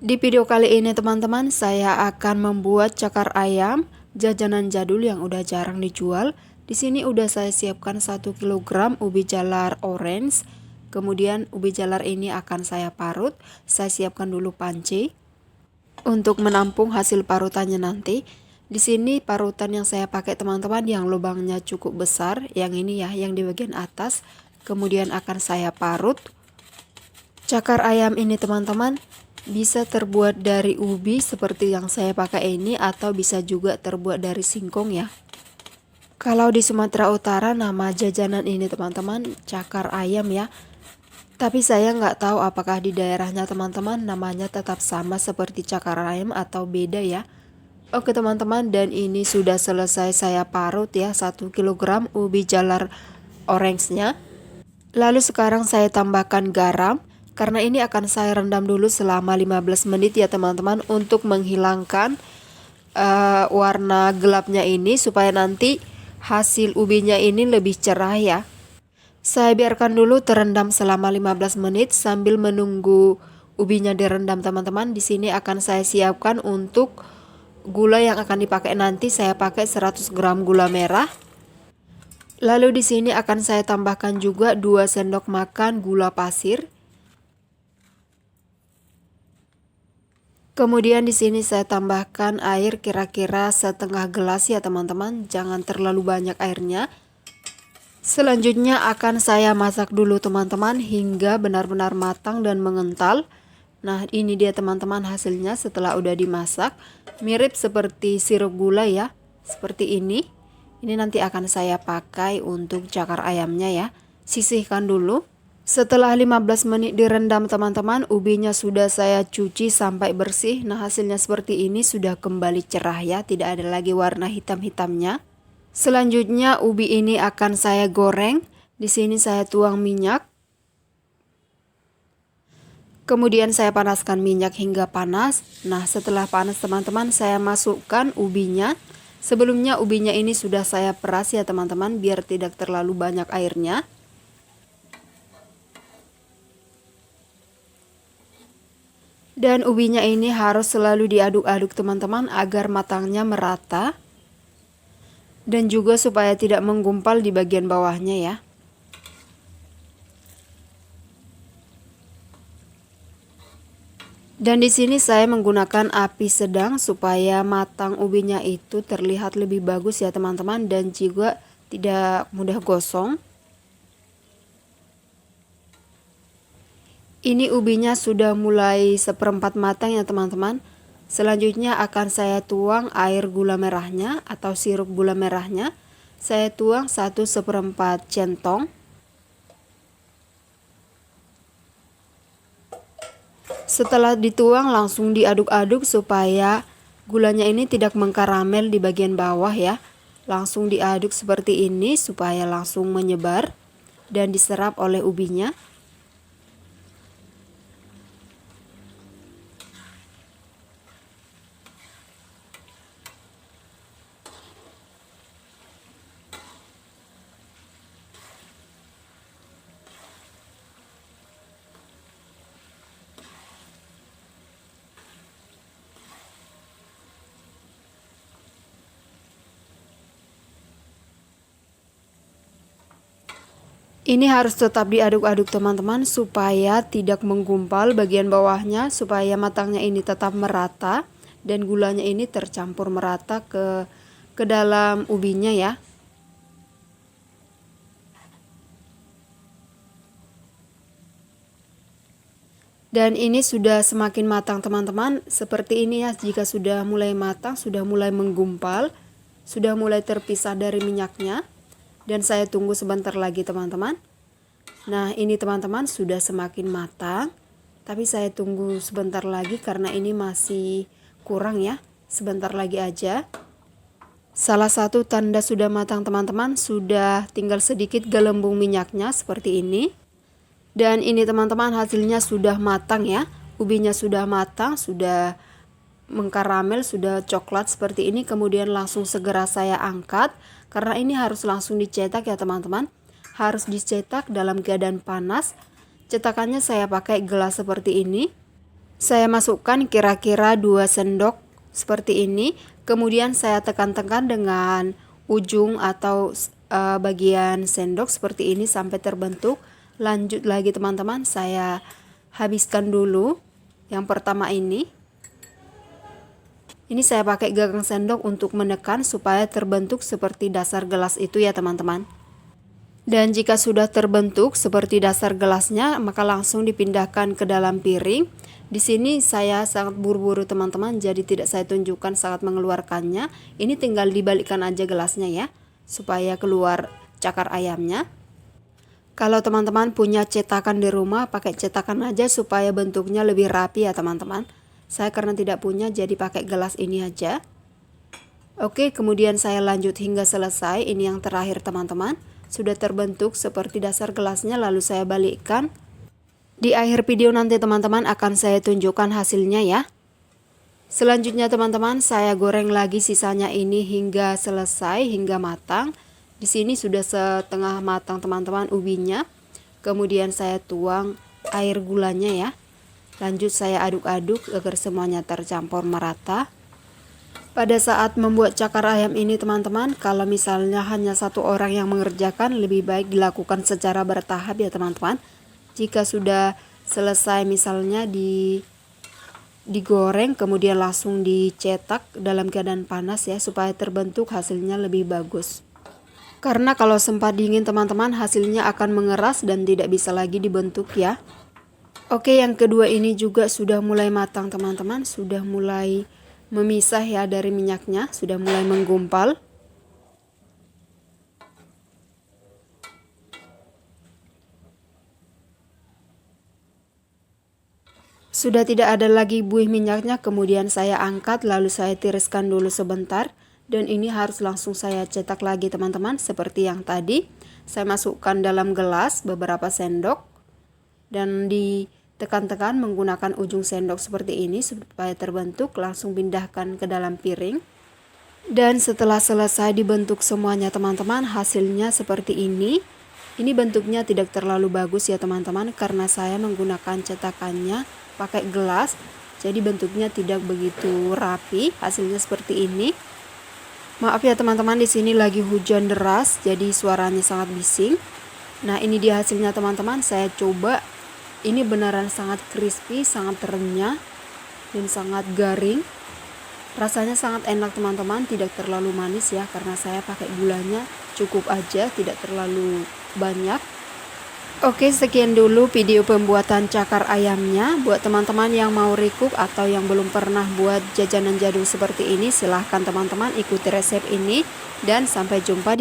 Di video kali ini teman-teman, saya akan membuat cakar ayam jajanan jadul yang udah jarang dijual. Di sini udah saya siapkan 1 kg ubi jalar orange. Kemudian ubi jalar ini akan saya parut. Saya siapkan dulu panci untuk menampung hasil parutannya nanti. Di sini parutan yang saya pakai teman-teman yang lubangnya cukup besar, yang ini ya, yang di bagian atas. Kemudian akan saya parut. Cakar ayam ini teman-teman bisa terbuat dari ubi seperti yang saya pakai ini, atau bisa juga terbuat dari singkong ya. Kalau di Sumatera Utara nama jajanan ini teman-teman cakar ayam ya. Tapi saya nggak tahu apakah di daerahnya teman-teman namanya tetap sama seperti cakar ayam atau beda ya. Oke teman-teman, dan ini sudah selesai saya parut ya 1 kg ubi jalar orange-nya. Lalu sekarang saya tambahkan garam. Karena ini akan saya rendam dulu selama 15 menit ya teman-teman, untuk menghilangkan warna gelapnya ini, supaya nanti hasil ubinya ini lebih cerah ya. Saya biarkan dulu terendam selama 15 menit sambil menunggu ubinya direndam teman-teman. Di sini akan saya siapkan untuk gula yang akan dipakai nanti. Saya pakai 100 gram gula merah. Lalu di sini akan saya tambahkan juga 2 sendok makan gula pasir. Kemudian di sini saya tambahkan air kira-kira setengah gelas ya teman-teman, jangan terlalu banyak airnya. Selanjutnya akan saya masak dulu teman-teman hingga benar-benar matang dan mengental. Nah, ini dia teman-teman hasilnya setelah udah dimasak. Mirip seperti sirup gula ya, seperti ini. Ini nanti akan saya pakai untuk cakar ayamnya ya. Sisihkan dulu. Setelah 15 menit direndam teman-teman, ubinya sudah saya cuci sampai bersih. Nah, hasilnya seperti ini, sudah kembali cerah ya, tidak ada lagi warna hitam-hitamnya. Selanjutnya ubi ini akan saya goreng. Di sini saya tuang minyak. Kemudian saya panaskan minyak hingga panas. Nah, setelah panas teman-teman, saya masukkan ubinya. Sebelumnya ubinya ini sudah saya peras ya teman-teman, biar tidak terlalu banyak airnya. Dan ubinya ini harus selalu diaduk-aduk teman-teman agar matangnya merata. Dan juga supaya tidak menggumpal di bagian bawahnya ya. Dan di sini saya menggunakan api sedang supaya matang ubinya itu terlihat lebih bagus ya teman-teman, dan juga tidak mudah gosong. Ini ubinya sudah mulai seperempat matang ya teman-teman. Selanjutnya akan saya tuang air gula merahnya atau sirup gula merahnya. Saya tuang 1/4 centong. Setelah dituang langsung diaduk-aduk supaya gulanya ini tidak mengkaramel di bagian bawah ya. Langsung diaduk seperti ini supaya langsung menyebar dan diserap oleh ubinya. Ini harus tetap diaduk-aduk teman-teman supaya tidak menggumpal bagian bawahnya, supaya matangnya ini tetap merata dan gulanya ini tercampur merata ke dalam ubinya ya. Dan ini sudah semakin matang teman-teman, seperti ini ya. Jika sudah mulai matang, sudah mulai menggumpal, sudah mulai terpisah dari minyaknya. Dan saya tunggu sebentar lagi teman-teman. Nah, ini teman-teman sudah semakin matang. Tapi saya tunggu sebentar lagi karena ini masih kurang ya. Sebentar lagi aja. Salah satu tanda sudah matang teman-teman, sudah tinggal sedikit gelembung minyaknya seperti ini. Dan ini teman-teman hasilnya sudah matang ya. Ubinya sudah matang, sudah mengkaramel, sudah coklat seperti ini. Kemudian langsung segera saya angkat, karena ini harus langsung dicetak ya teman-teman. Harus dicetak dalam keadaan panas. Cetakannya saya pakai gelas seperti ini. Saya masukkan kira-kira 2 sendok seperti ini. Kemudian saya tekan-tekan dengan ujung atau bagian sendok seperti ini sampai terbentuk. Lanjut lagi teman-teman, saya habiskan dulu yang pertama ini. Ini saya pakai gagang sendok untuk menekan supaya terbentuk seperti dasar gelas itu ya teman-teman. Dan jika sudah terbentuk seperti dasar gelasnya, maka langsung dipindahkan ke dalam piring. Di sini saya sangat buru-buru teman-teman, jadi tidak saya tunjukkan saat mengeluarkannya. Ini tinggal dibalikkan aja gelasnya ya, supaya keluar cakar ayamnya. Kalau teman-teman punya cetakan di rumah, pakai cetakan aja supaya bentuknya lebih rapi ya teman-teman. Saya karena tidak punya, jadi pakai gelas ini aja. Oke, kemudian saya lanjut hingga selesai. Ini yang terakhir teman-teman. Sudah terbentuk seperti dasar gelasnya, lalu saya balikkan. Di akhir video nanti teman-teman akan saya tunjukkan hasilnya ya. Selanjutnya teman-teman, saya goreng lagi sisanya ini hingga selesai, hingga matang. Di sini sudah setengah matang teman-teman ubinya. Kemudian saya tuang air gulanya ya. Lanjut saya aduk-aduk agar semuanya tercampur merata. Pada saat membuat cakar ayam ini teman-teman, kalau misalnya hanya satu orang yang mengerjakan, lebih baik dilakukan secara bertahap ya teman-teman. Jika sudah selesai misalnya digoreng, kemudian langsung dicetak dalam keadaan panas ya, supaya terbentuk hasilnya lebih bagus. Karena kalau sempat dingin teman-teman, hasilnya akan mengeras dan tidak bisa lagi dibentuk ya. Oke, yang kedua ini juga sudah mulai matang teman-teman, sudah mulai memisah ya dari minyaknya, sudah mulai menggumpal. Sudah tidak ada lagi buih minyaknya, kemudian saya angkat lalu saya tiriskan dulu sebentar. Dan ini harus langsung saya cetak lagi teman-teman, seperti yang tadi. Saya masukkan dalam gelas beberapa sendok dan ditekan-tekan menggunakan ujung sendok seperti ini supaya terbentuk, langsung pindahkan ke dalam piring. Dan setelah selesai dibentuk semuanya teman-teman, hasilnya seperti ini. Ini bentuknya tidak terlalu bagus ya teman-teman, karena saya menggunakan cetakannya pakai gelas, jadi bentuknya tidak begitu rapi. Hasilnya seperti ini. Maaf ya teman-teman, di sini lagi hujan deras, jadi suaranya sangat bising. Nah, ini dia hasilnya teman-teman. Saya coba, ini beneran sangat crispy, sangat renyah dan sangat garing. Rasanya sangat enak teman-teman, tidak terlalu manis ya, karena saya pakai gulanya cukup aja, tidak terlalu banyak. Oke, sekian dulu video pembuatan cakar ayamnya. Buat teman-teman yang mau recook atau yang belum pernah buat jajanan jadul seperti ini, silahkan teman-teman ikuti resep ini. Dan sampai jumpa di